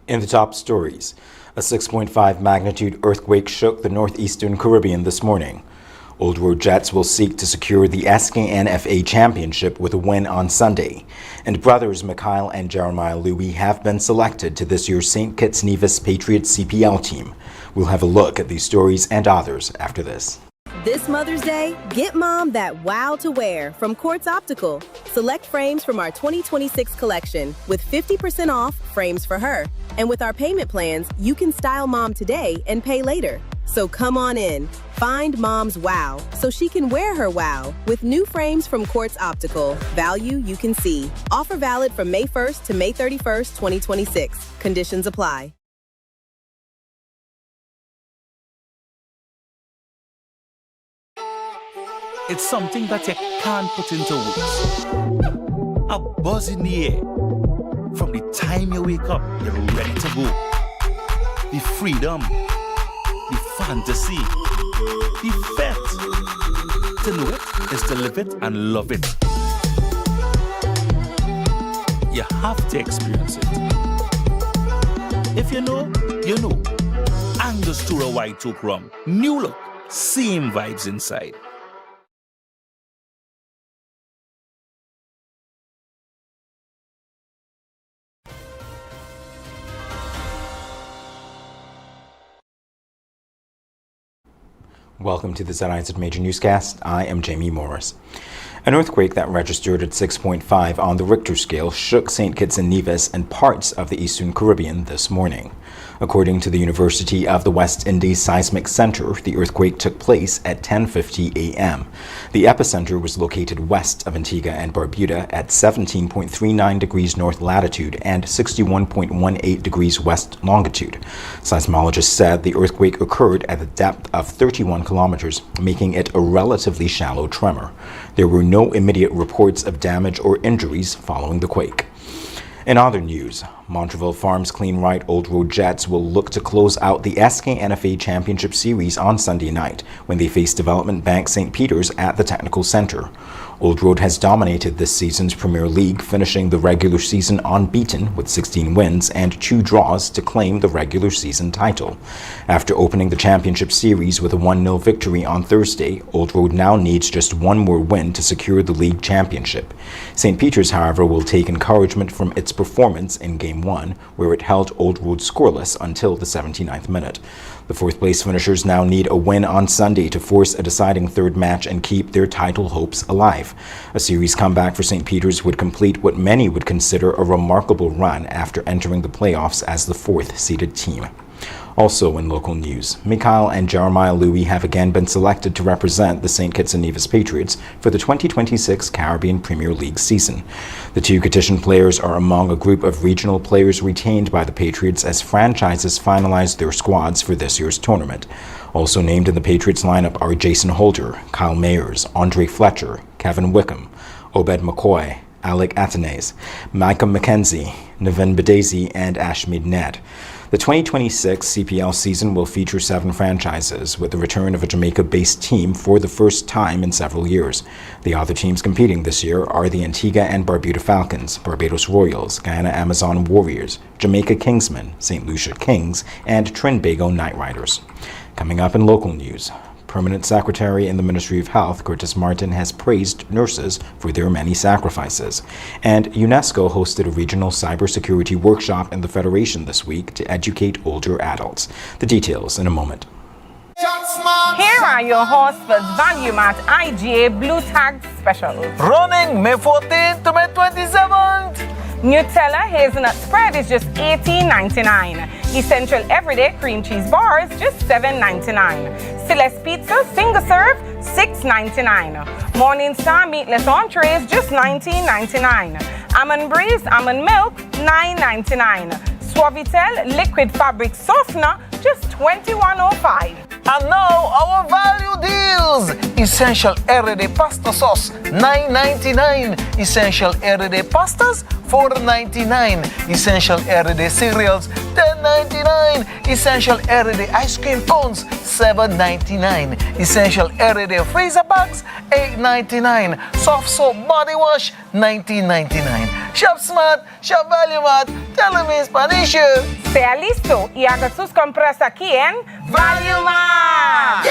In the top stories, a 6.5 magnitude earthquake shook the northeastern Caribbean this morning. Old Road Jets will seek to secure the SKNFA Championship with a win on Sunday. And brothers Mikhail and Jeremiah Louis have been selected to this year's St. Kitts Nevis Patriots CPL team. We'll have a look at these stories and others after this. This Mother's Day, get mom that wow to wear from Quartz Optical. Select frames from our 2026 collection with 50% off frames for her. And with our payment plans, you can style mom today and pay later. So come on in, find mom's wow so she can wear her wow with new frames from Quartz Optical. Value you can see. Offer valid from May 1st to May 31st, 2026. Conditions apply. It's something that you can't put into words. A buzz in the air. From the time you wake up, you're ready to go. The freedom, the fantasy, the fete. To know it is to live it and love it. You have to experience it. If you know, you know. Angostura White Oak Rum. New look, same vibes inside. Welcome to the ZIZ Major Newscast. I am Jamie Morris. An earthquake that registered at 6.5 on the Richter scale shook St. Kitts and Nevis and parts of the Eastern Caribbean this morning. According to the University of the West Indies Seismic Center, the earthquake took place at 10:50 a.m. The epicenter was located west of Antigua and Barbuda at 17.39 degrees north latitude and 61.18 degrees west longitude. Seismologists said the earthquake occurred at a depth of 31 kilometers, making it a relatively shallow tremor. There were no immediate reports of damage or injuries following the quake. In other news, Montreal Farms Clean Right Old Road Jets will look to close out the SKNFA Championship Series on Sunday night when they face Development Bank St. Peter's at the Technical Center. Old Road has dominated this season's Premier League, finishing the regular season unbeaten with 16 wins and 2 draws to claim the regular season title. After opening the championship series with a 1-0 victory on Thursday, Old Road now needs just one more win to secure the league championship. St. Peter's, however, will take encouragement from its performance in Game 1, where it held Old Road scoreless until the 79th minute. The fourth-place finishers now need a win on Sunday to force a deciding third match and keep their title hopes alive. A series comeback for St. Peter's would complete what many would consider a remarkable run after entering the playoffs as the fourth-seeded team. Also in local news, Mikhail and Jeremiah Louis have again been selected to represent the St. Kitts and Nevis Patriots for the 2026 Caribbean Premier League season. The two Kittian players are among a group of regional players retained by the Patriots as franchises finalize their squads for this year's tournament. Also named in the Patriots lineup are Jason Holder, Kyle Mayers, Andre Fletcher, Kevin Wickham, Obed McCoy, Alec Atenes, Micah McKenzie, Nevin Bedesi, and Ashmead Ned. The 2026 CPL season will feature 7 franchises, with the return of a Jamaica-based team for the first time in several years. The other teams competing this year are the Antigua and Barbuda Falcons, Barbados Royals, Guyana Amazon Warriors, Jamaica Kingsmen, St. Lucia Kings, and Trinbago Knight Riders. Coming up in local news, Permanent Secretary in the Ministry of Health, Curtis Martin, has praised nurses for their many sacrifices. And UNESCO hosted a regional cybersecurity workshop in the Federation this week to educate older adults. The details in a moment. Here are your Horsford's ValueMart IGA Blue Tag specials. Running May 14th to May 27th. Nutella hazelnut spread is just $18.99. Essential everyday cream cheese bars just $7.99. Celeste Pizza single serve $6.99. Morning Star meatless entrees just $19.99. Almond Breeze almond milk $9.99. Suavitel liquid fabric softener just $21.05. And now our value deals. Essential everyday pasta sauce $9.99. Essential everyday pastas $4.99. Essential everyday cereals $10.99. Essential everyday ice cream cones $7.99. Essential everyday freezer bags $8.99. Soft soap body wash $19.99. Shop smart, shop value mart. Tell them in Spanish. Sea listo y haga sus compras aquí en Value Mart.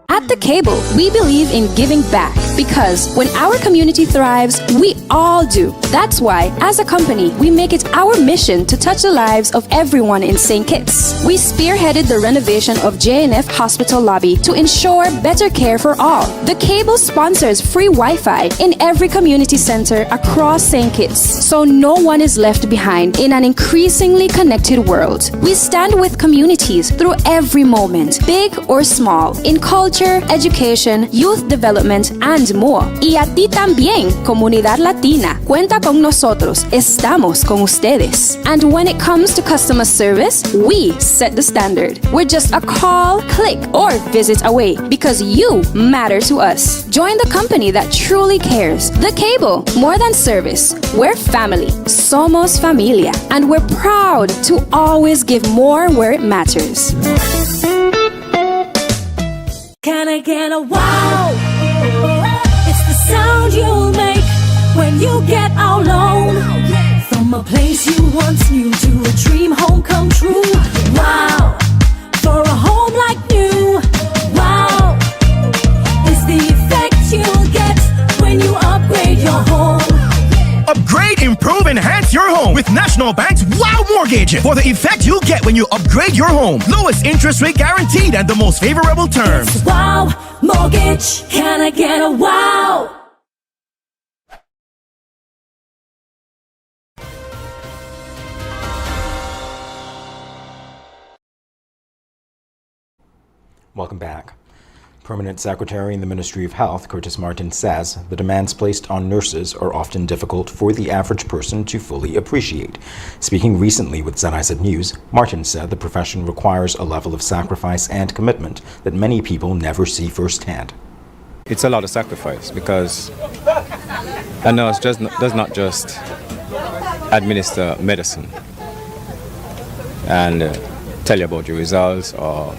At The Cable, we believe in giving back because when our community thrives, we all do. That's why, as a company, we make it our mission to touch the lives of everyone in St. Kitts. We spearheaded the renovation of JNF Hospital lobby to ensure better care for all. The Cable sponsors free Wi-Fi in every community center across St. Kitts, so no one is left behind in an increasingly connected world. We stand with communities through every moment, big or small, in culture, education, youth development, and more. Y a ti también, comunidad latina. Cuenta con nosotros. Estamos con ustedes. And when it comes to customer service, we set the standard. We're just a call, click, or visit away because you matter to us. Join the company that truly cares. The Cable, more than service. We're family. Somos familia. And we're proud to always give more where it matters. Can I get a wow? It's the sound you'll make when you get out alone. From a place you once knew to a dream home come true. Wow, for a home like new. Wow, it's the effect you'll get when you upgrade your home. Upgrade, improve, enhance your home with National Bank's Wow Mortgage for the effect you get when you upgrade your home. Lowest interest rate guaranteed and the most favorable terms. It's Wow Mortgage. Can I get a wow? Welcome back. Permanent Secretary in the Ministry of Health, Curtis Martin, says the demands placed on nurses are often difficult for the average person to fully appreciate. Speaking recently with ZIZ News, Martin said the profession requires a level of sacrifice and commitment that many people never see firsthand. It's a lot of sacrifice because a nurse does not just administer medicine and tell you about your results or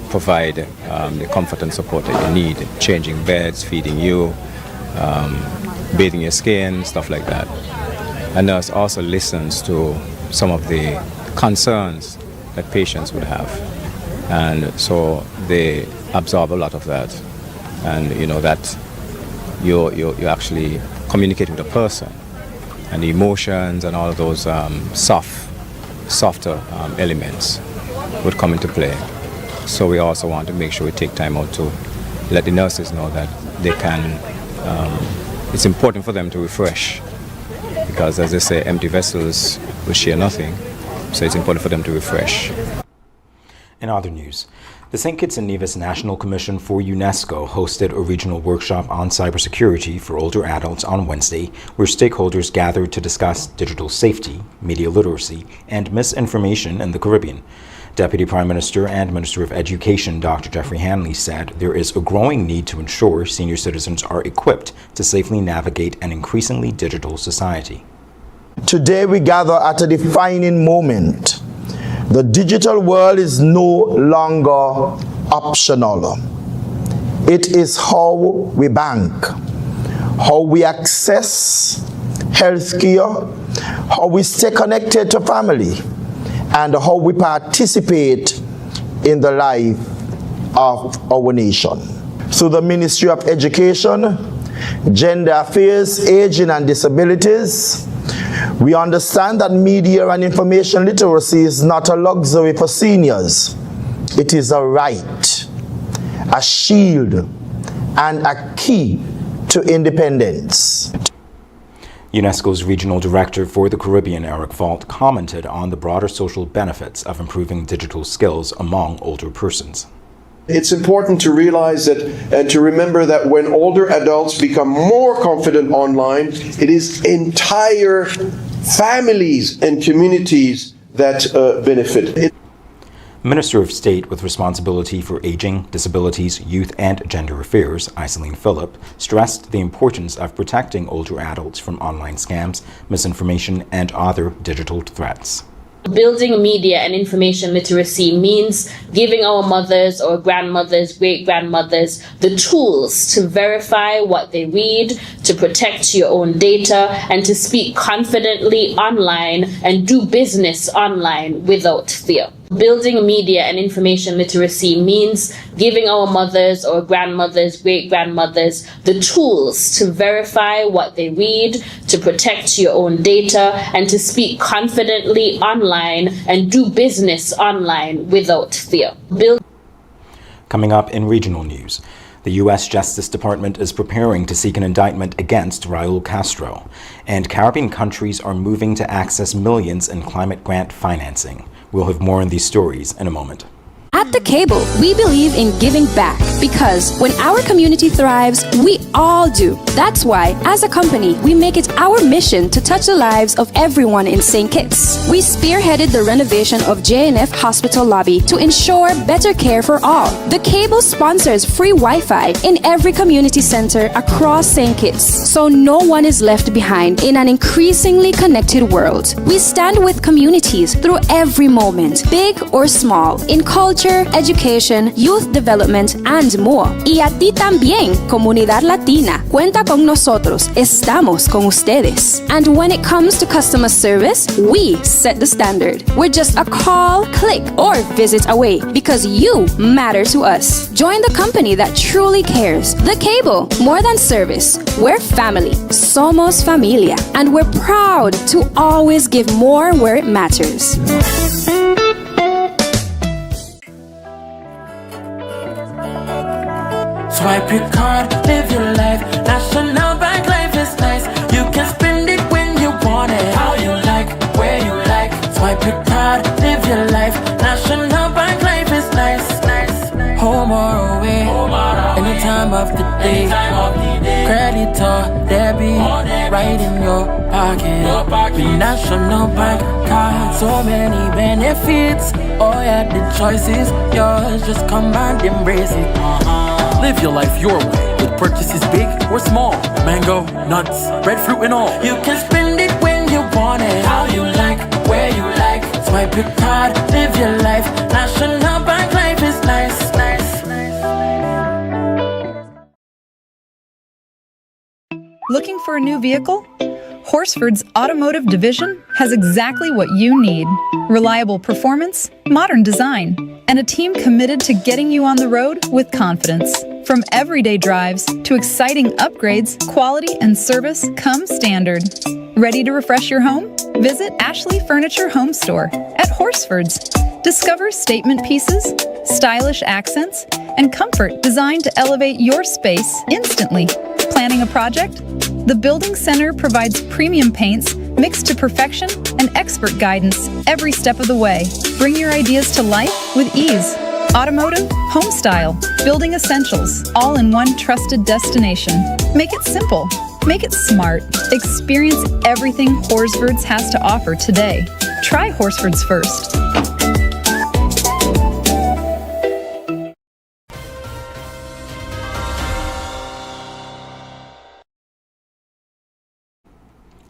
provide the comfort and support that you need, changing beds, feeding you, bathing your skin, stuff like that. A nurse also listens to some of the concerns that patients would have, and so they absorb a lot of that, and you know that you actually communicate with a person, and the emotions and all of those softer elements would come into play. So we also want to make sure we take time out to let the nurses know that they can, it's important for them to refresh because as they say, empty vessels will share nothing. So it's important for them to refresh. In other news, the St. Kitts and Nevis National Commission for UNESCO hosted a regional workshop on cybersecurity for older adults on Wednesday, where stakeholders gathered to discuss digital safety, media literacy, and misinformation in the Caribbean. Deputy Prime Minister and Minister of Education Dr. Jeffrey Hanley said there is a growing need to ensure senior citizens are equipped to safely navigate an increasingly digital society. Today we gather at a defining moment. The digital world is no longer optional. It is how we bank, how we access healthcare, how we stay connected to family, and how we participate in the life of our nation. Through the Ministry of Education, Gender Affairs, Aging and Disabilities, we understand that media and information literacy is not a luxury for seniors. It is a right, a shield, and a key to independence. UNESCO's Regional Director for the Caribbean, Eric Fault, commented on the broader social benefits of improving digital skills among older persons. It's important to realize that and to remember that when older adults become more confident online, it is entire families and communities that benefit. Minister of State with responsibility for aging, disabilities, youth and gender affairs, Iselene Phillip, stressed the importance of protecting older adults from online scams, misinformation and other digital threats. Building media and information literacy means giving our mothers or grandmothers, great-grandmothers, the tools to verify what they read, to protect your own data, and to speak confidently online and do business online without fear. Building media and information literacy means giving our mothers or grandmothers, great-grandmothers, the tools to verify what they read, to protect your own data, and to speak confidently online and do business online without fear. Coming up in regional news, the U.S. Justice Department is preparing to seek an indictment against Raul Castro, and Caribbean countries are moving to access millions in climate grant financing. We'll have more on these stories in a moment. At The Cable, we believe in giving back because when our community thrives, we all do. That's why, as a company, we make it our mission to touch the lives of everyone in St. Kitts. We spearheaded the renovation of JNF Hospital lobby to ensure better care for all. The Cable sponsors free Wi-Fi in every community center across St. Kitts, so no one is left behind in an increasingly connected world. We stand with communities through every moment, big or small, in culture, education, youth development, and more. Y a ti también, comunidad latina. Cuenta con nosotros. Estamos con ustedes. And when it comes to customer service, we set the standard. We're just a call, click, or visit away because you matter to us. Join the company that truly cares. The Cable, more than service. We're family. Somos familia. And we're proud to always give more where it matters. Swipe your card, live your life. National Bank life is nice. You can spend it when you want it, how you like, where you like. Swipe your card, live your life. National Bank life is nice. Home or away, any time of the day. Credit or debit, right in your pocket. With National Bank card, so many benefits. Oh yeah, the choice is yours. Just come and embrace it. Live your life your way with purchases big or small. Mango, nuts, breadfruit and all. You can spend it when you want it, how you like, where you like. Swipe your card, live your life. National Bank life is nice. Looking for a new vehicle? Horsford's automotive division has exactly what you need. Reliable performance, modern design, and a team committed to getting you on the road with confidence. From everyday drives to exciting upgrades, quality and service come standard. Ready to refresh your home? Visit Ashley Furniture Home Store at Horsford's. Discover statement pieces, stylish accents, and comfort designed to elevate your space instantly. Planning a project? The Building Center provides premium paints mixed to perfection and expert guidance every step of the way. Bring your ideas to life with ease. Automotive, home style, building essentials, all in one trusted destination. Make it simple. Make it smart. Experience everything Horsford's has to offer today. Try Horsford's first.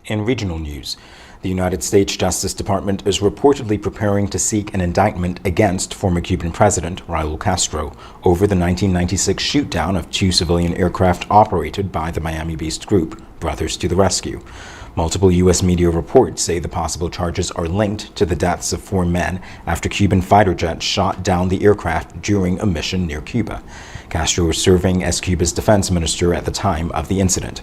In regional news, the United States Justice Department is reportedly preparing to seek an indictment against former Cuban President Raul Castro over the 1996 shoot-down of two civilian aircraft operated by the Miami-based group Brothers to the Rescue. Multiple U.S. media reports say the possible charges are linked to the deaths of 4 men after Cuban fighter jets shot down the aircraft during a mission near Cuba. Castro was serving as Cuba's defense minister at the time of the incident.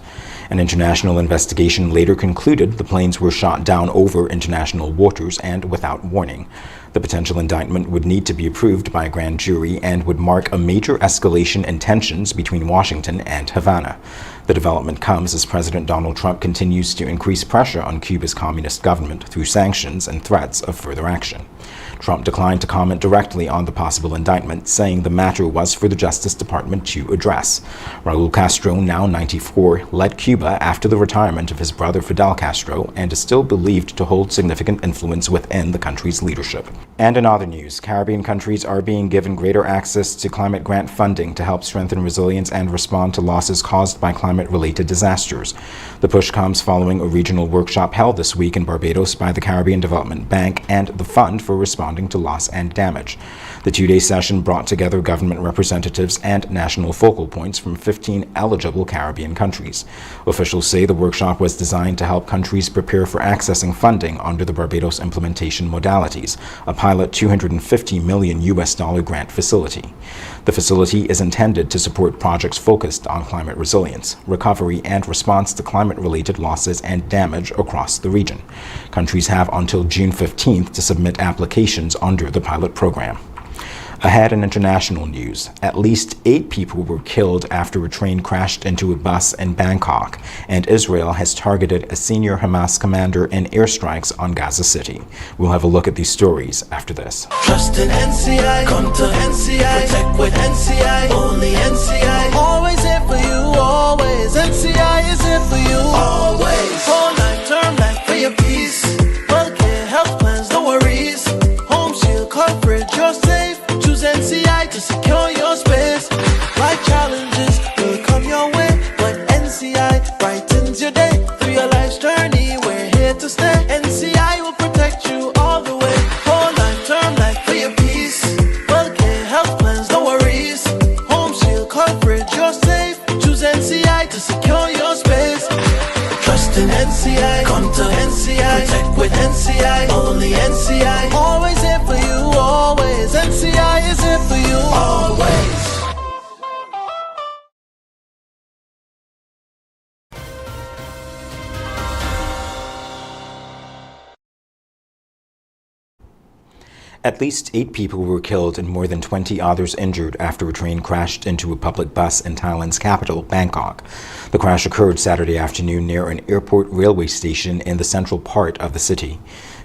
An international investigation later concluded the planes were shot down over international waters and without warning. The potential indictment would need to be approved by a grand jury and would mark a major escalation in tensions between Washington and Havana. The development comes as President Donald Trump continues to increase pressure on Cuba's communist government through sanctions and threats of further action. Trump declined to comment directly on the possible indictment, saying the matter was for the Justice Department to address. Raul Castro, now 94, led Cuba after the retirement of his brother Fidel Castro and is still believed to hold significant influence within the country's leadership. And in other news, Caribbean countries are being given greater access to climate grant funding to help strengthen resilience and respond to losses caused by climate-related disasters. The push comes following a regional workshop held this week in Barbados by the Caribbean Development Bank and the Fund for Responding to Loss and Damage. The two-day session brought together government representatives and national focal points from 15 eligible Caribbean countries. Officials say the workshop was designed to help countries prepare for accessing funding under the Barbados Implementation Modalities, a pilot $250 million grant facility. The facility is intended to support projects focused on climate resilience, recovery, and response to climate-related losses and damage across the region. Countries have until June 15th to submit applications under the pilot program. Ahead in international news, at least 8 people were killed after a train crashed into a bus in Bangkok, and Israel has targeted a senior Hamas commander in airstrikes on Gaza City. We'll have a look at these stories after this. Trust in NCI, come to NCI, protect with NCI, only NCI, always here for you, always, NCI is here for you, always, whole life, term life for your peace, healthcare, health plans, no worries, home shield coverage, you're safe. Choose NCI to secure your space. Life challenges will come your way, but NCI brightens your day. Through your life's journey, we're here to stay. NCI will protect you all the way. Whole life, term life for your peace. Healthcare, health plans, no worries. Home shield coverage, you're safe. Choose NCI to secure your space. Trust in NCI, come to NCI, protect with NCI, only NCI, always here for you, always, NCI is here for you, always. At least 8 people were killed and more than 20 others injured after a train crashed into a public bus in Thailand's capital, Bangkok. The crash occurred Saturday afternoon near an airport railway station in the central part of the city.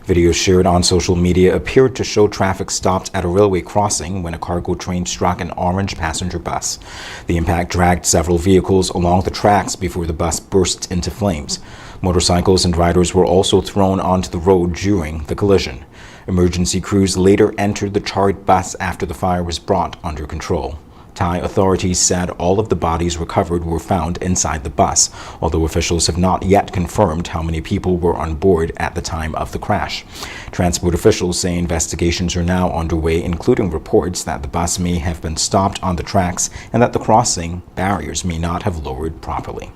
Videos shared on social media appeared to show traffic stopped at a railway crossing when a cargo train struck an orange passenger bus. The impact dragged several vehicles along the tracks before the bus burst into flames. Motorcycles and riders were also thrown onto the road during the collision. Emergency crews later entered the charred bus after the fire was brought under control. Thai authorities said all of the bodies recovered were found inside the bus, although officials have not yet confirmed how many people were on board at the time of the crash. Transport officials say investigations are now underway, including reports that the bus may have been stopped on the tracks and that the crossing barriers may not have lowered properly.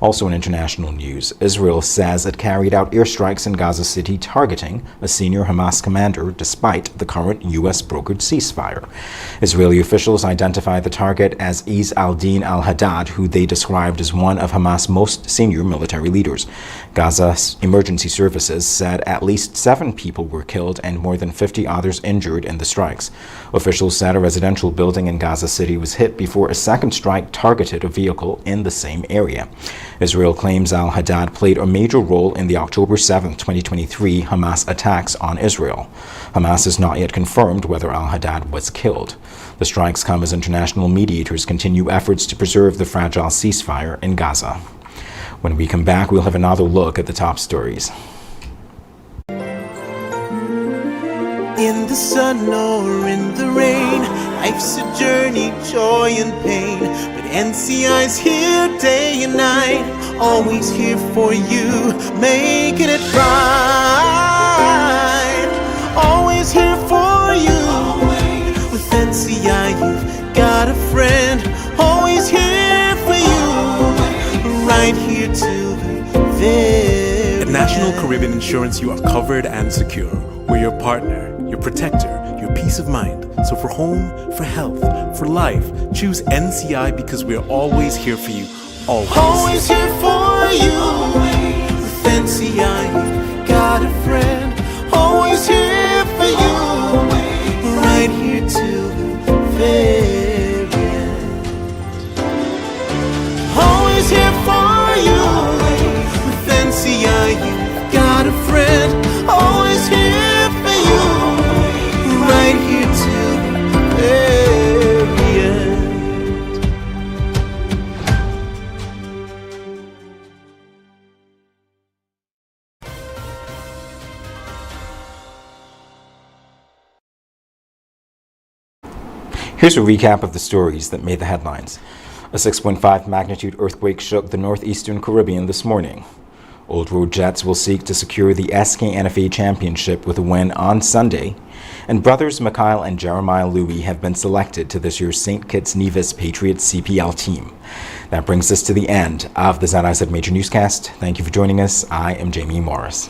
Also in international news, Israel says it carried out airstrikes in Gaza City targeting a senior Hamas commander despite the current U.S.-brokered ceasefire. Israeli officials identified the target as Izz al-Din al-Haddad, who they described as one of Hamas' most senior military leaders. Gaza's emergency services said at least 7 people were killed and more than 50 others injured in the strikes. Officials said a residential building in Gaza City was hit before a second strike targeted a vehicle in the same area. Israel claims al-Haddad played a major role in the October 7, 2023 Hamas attacks on Israel. Hamas has not yet confirmed whether al-Haddad was killed. The strikes come as international mediators continue efforts to preserve the fragile ceasefire in Gaza. When we come back, we'll have another look at the top stories. In the sun or in the rain, life's a journey, joy and pain. But NCI's here day and night, always here for you, making it right. Always here for you. With NCI you've got a friend, always here for you, right here till the very At National Caribbean Insurance, you are covered and secure. We're your partner, your protector, your peace of mind. So for home, for health, for life, choose NCI because we're always here for you. Always. Always here for you. With NCI, you've got a friend. Always here for you. Right here till the very end. Always here for you. With NCI, you've got a friend. Always here for you. Here's a recap of the stories that made the headlines. A 6.5 magnitude earthquake shook the northeastern Caribbean this morning. Old Road Jets will seek to secure the SKNFA Championship with a win on Sunday. And brothers Mikhail and Jeremiah Louis have been selected to this year's St. Kitts Nevis Patriots CPL team. That brings us to the end of the ZIZ Major Newscast. Thank you for joining us. I am Jamie Morris.